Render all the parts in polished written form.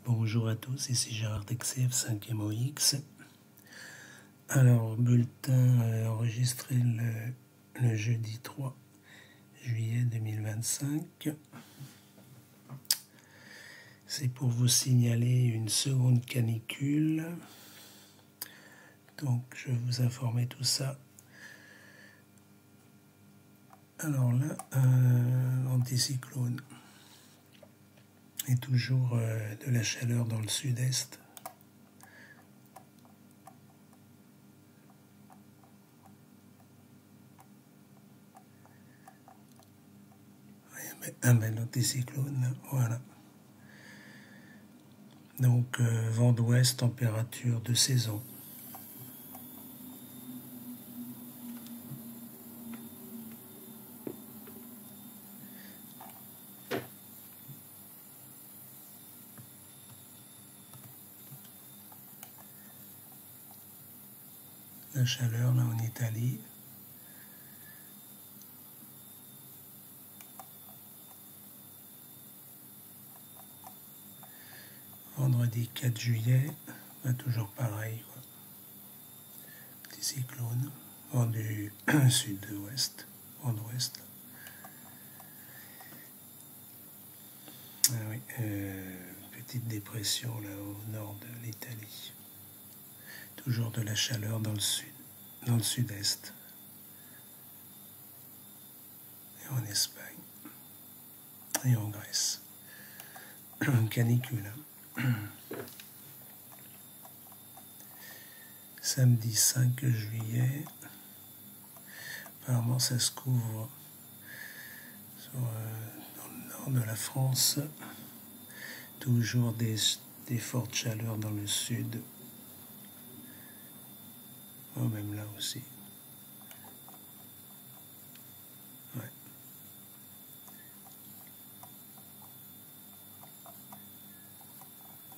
Bonjour à tous, ici Gérard d'XCF 5MOX. Alors, bulletin enregistré le jeudi 3 juillet 2025. C'est pour vous signaler une seconde canicule. Donc, je vais vous informer tout ça. Alors là, l'anticyclone. Et toujours de la chaleur dans le sud-est. Un bel anticyclone, là. Voilà. Donc, vent d'ouest, température de saison. La chaleur, là, en Italie. Vendredi 4 juillet, bah, toujours pareil, quoi. Petit cyclone, vent du sud-ouest, vent d'ouest. Ah oui, petite dépression là au nord de l'Italie. Toujours de la chaleur dans le sud, dans le sud-est. Et en Espagne. Et en Grèce. Canicule. Samedi 5 juillet. Apparemment ça se couvre dans le nord de la France. Toujours des fortes chaleurs dans le sud. Oh, même là aussi. Ouais.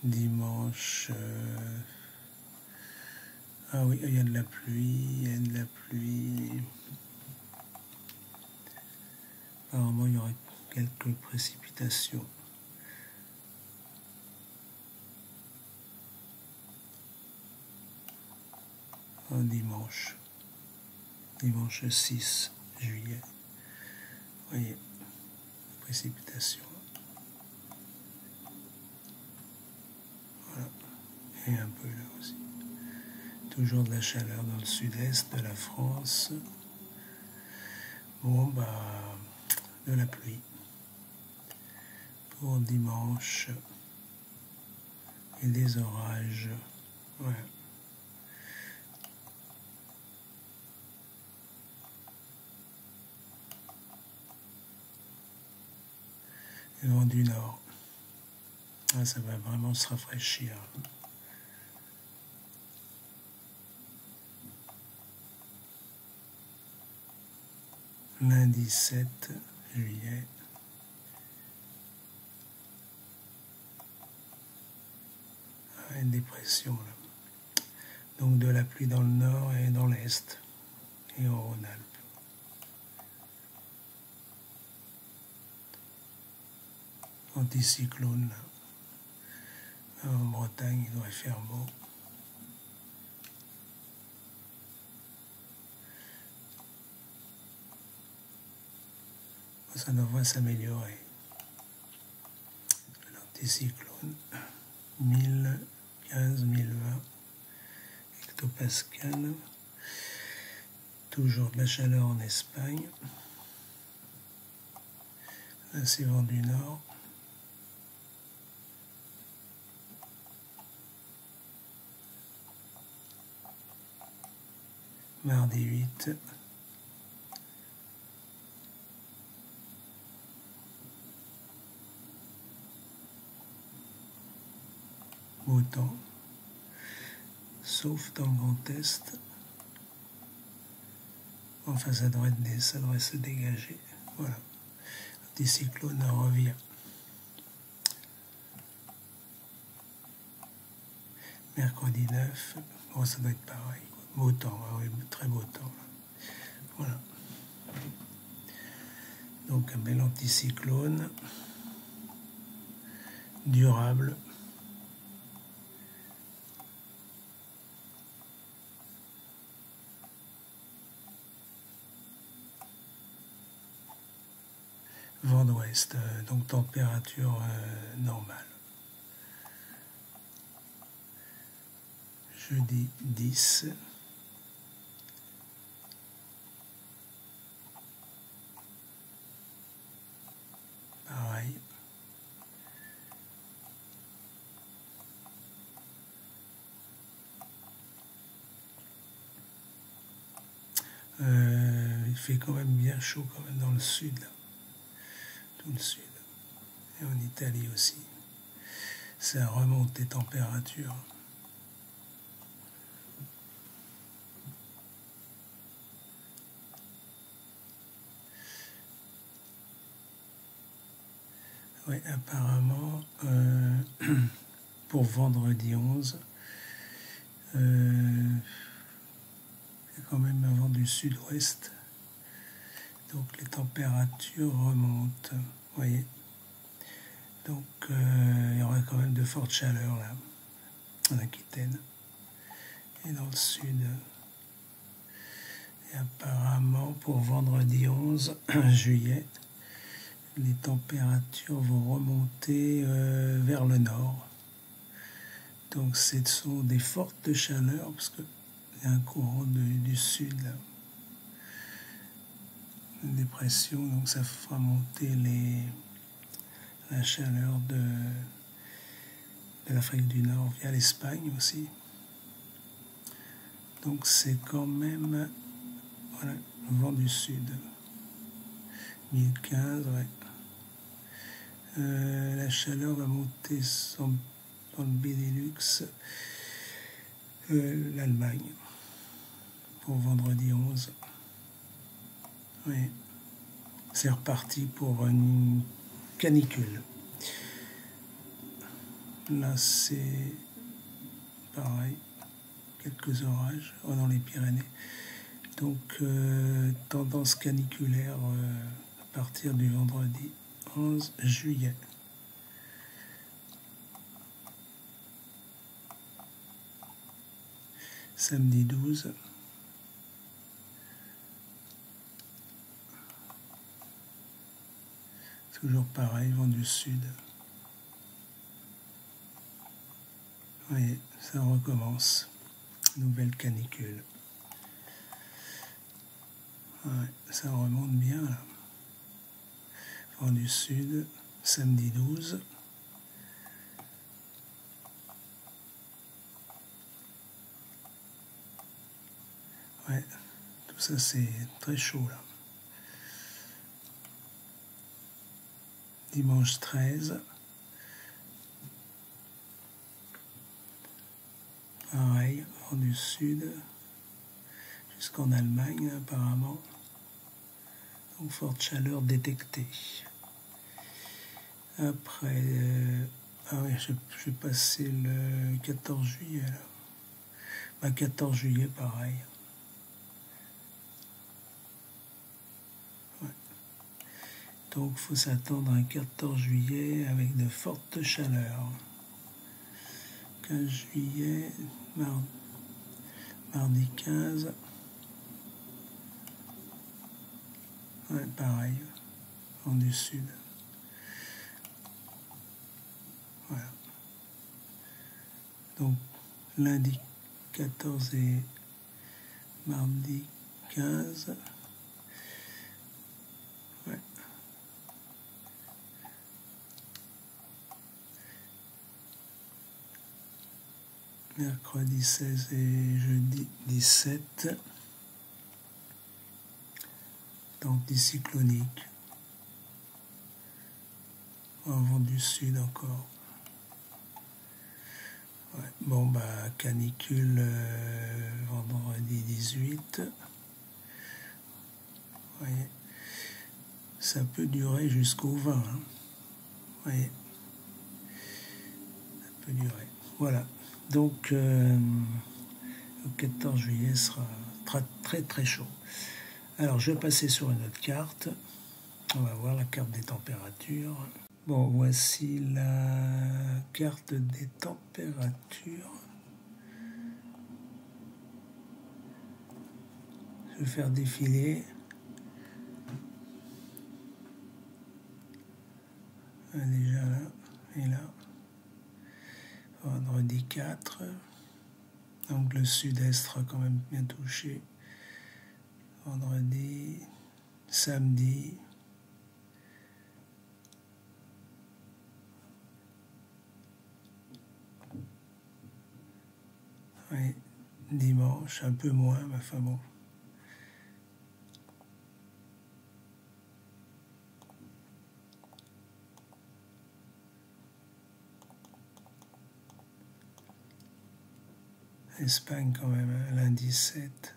Dimanche. Ah oui, il y a de la pluie, il y a de la pluie. Apparemment, il y aurait quelques précipitations. Un dimanche 6 juillet. Vous voyez, précipitation. Voilà, et un peu là aussi. Toujours de la chaleur dans le sud-est de la France. Bon, bah, de la pluie. Pour dimanche. Et des orages. Ouais. Le vent du nord. Ah, ça va vraiment se rafraîchir. Lundi 7 juillet. Ah, une dépression là. Donc de la pluie dans le nord et dans l'est. Et en Rhône-Alpes. Anticyclone là. En Bretagne, il devrait faire beau. Ça devrait s'améliorer. L'anticyclone, 1015-1020 hectopascal. Toujours de la chaleur en Espagne. Là, c'est vent du nord. Mardi 8. Beau temps. Sauf dans le Grand Est. Enfin, ça devrait se dégager. Voilà. L'anticyclone revient. Mercredi 9. Bon, ça doit être pareil. Beau temps, ah oui, très beau temps. Voilà. Donc un bel anticyclone durable vent d'ouest, donc température normale. Jeudi 10. Pareil. Il fait quand même bien chaud quand même dans le sud, là. Tout le sud. Et en Italie aussi. Ça remonte les températures. Oui, apparemment, pour vendredi 11, il y a quand même un vent du sud-ouest. Donc les températures remontent. Vous voyez. Donc il y aura quand même de fortes chaleurs là, en Aquitaine et dans le sud. Et apparemment, pour vendredi 11 juillet, les températures vont remonter vers le nord. Donc ce sont des fortes chaleurs parce qu'il y a un courant du sud là. Une dépression, donc ça fera monter la chaleur de l'Afrique du Nord via l'Espagne aussi. Donc c'est quand même, voilà, le vent du sud. 1015, ouais. La chaleur va monter dans le Benelux, l'Allemagne, pour vendredi 11. Oui. C'est reparti pour une canicule. Là, c'est pareil, quelques orages dans les Pyrénées. Donc, tendance caniculaire à partir du vendredi 11 juillet. Samedi 12. Toujours pareil, vent du sud. Vous voyez, ça recommence. Nouvelle canicule. Ouais, ça remonte bien là. Vent du sud, samedi 12. Ouais, tout ça c'est très chaud là. Dimanche 13. Pareil, vent du sud, jusqu'en Allemagne apparemment. Donc forte chaleur détectée. Après, ah oui, je vais passer le 14 juillet là. Bah, 14 juillet pareil. Ouais. Donc il faut s'attendre à un 14 juillet avec de fortes chaleurs. 15 juillet, mardi 15. Ouais, pareil, vent du sud. Voilà. Donc lundi 14 et mardi 15. Ouais. Mercredi 16 et jeudi 17. Anticyclonique. Un vent du sud encore. Ouais. Bon, bah, canicule vendredi 18. Vous voyez, ça peut durer jusqu'au 20. Hein. Vous voyez, ça peut durer. Voilà. Donc, le 14 juillet sera très, très, très chaud. Alors, je vais passer sur une autre carte. On va voir la carte des températures. Bon, voici la carte des températures. Je vais faire défiler. sud-est sera quand même bien touché. Vendredi, samedi. Oui, dimanche, un peu moins, mais enfin bon. Espagne quand même, hein, lundi 7.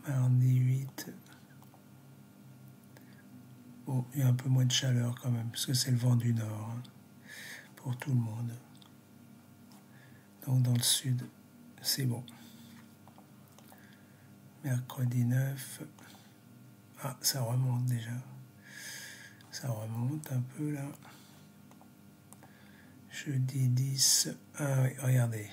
Mardi 8. Bon, il y a un peu moins de chaleur quand même, parce que c'est le vent du nord, hein, pour tout le monde. Donc dans le sud, c'est bon. Mercredi 9. Ah, ça remonte déjà. Ça remonte un peu là. Jeudi 10. Ah oui, regardez.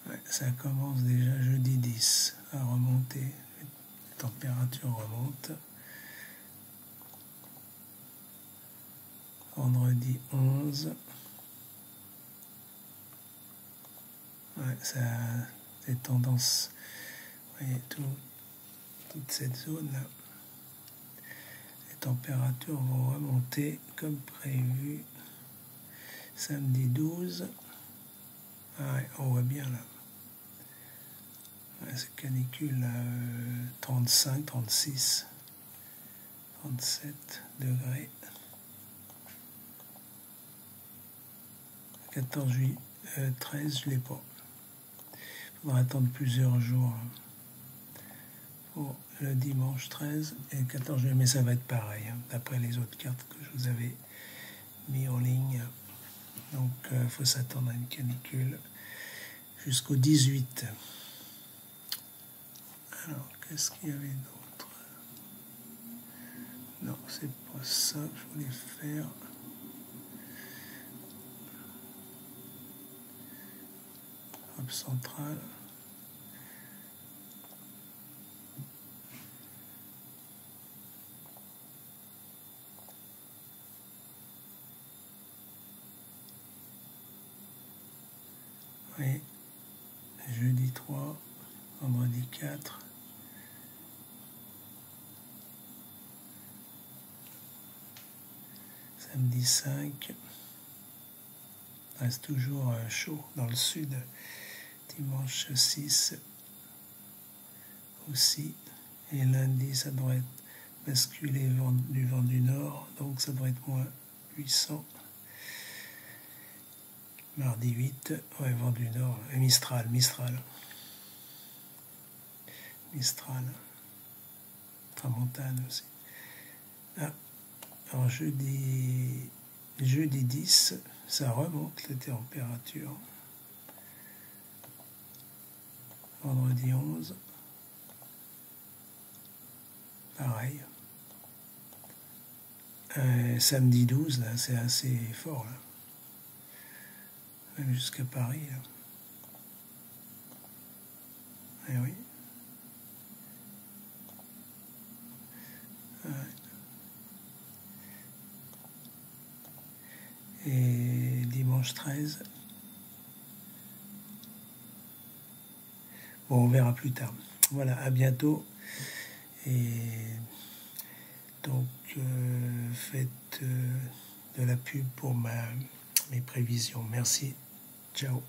Ouais, ça commence déjà jeudi 10 à remonter. Les températures remontent. Vendredi 11. Ouais, ça a des tendances. Vous voyez, toute cette zone-là. Les températures vont remonter comme prévu. Samedi 12. Ah ouais, on voit bien là. Ouais, c'est canicule à 35, 36, 37 degrés. 14 juillet, 13, je ne l'ai pas. Il faudra attendre plusieurs jours pour le dimanche 13 et le 14 juillet, mais ça va être pareil, hein, d'après les autres cartes que je vous avais mis en ligne. Donc il faut s'attendre à une canicule jusqu'au 18. Alors, qu'est-ce qu'il y avait d'autre? Non, c'est pas ça que je voulais faire. Europe centrale. Oui, jeudi 3, vendredi 4. Samedi 5. Reste toujours chaud dans le sud. Dimanche 6 aussi. Et lundi, ça devrait être basculé du vent du nord, donc ça devrait être moins puissant. Mardi 8, ouais, vent du nord. Et Mistral. Tramontane aussi. Ah, alors jeudi 10, ça remonte les températures. Vendredi 11, pareil. Samedi 12, là, c'est assez fort, là. Même jusqu'à Paris, là. Eh oui. Ouais. Et dimanche 13. Bon, on verra plus tard. Voilà, à bientôt. Et donc, faites de la pub pour mes prévisions. Merci. Ciao.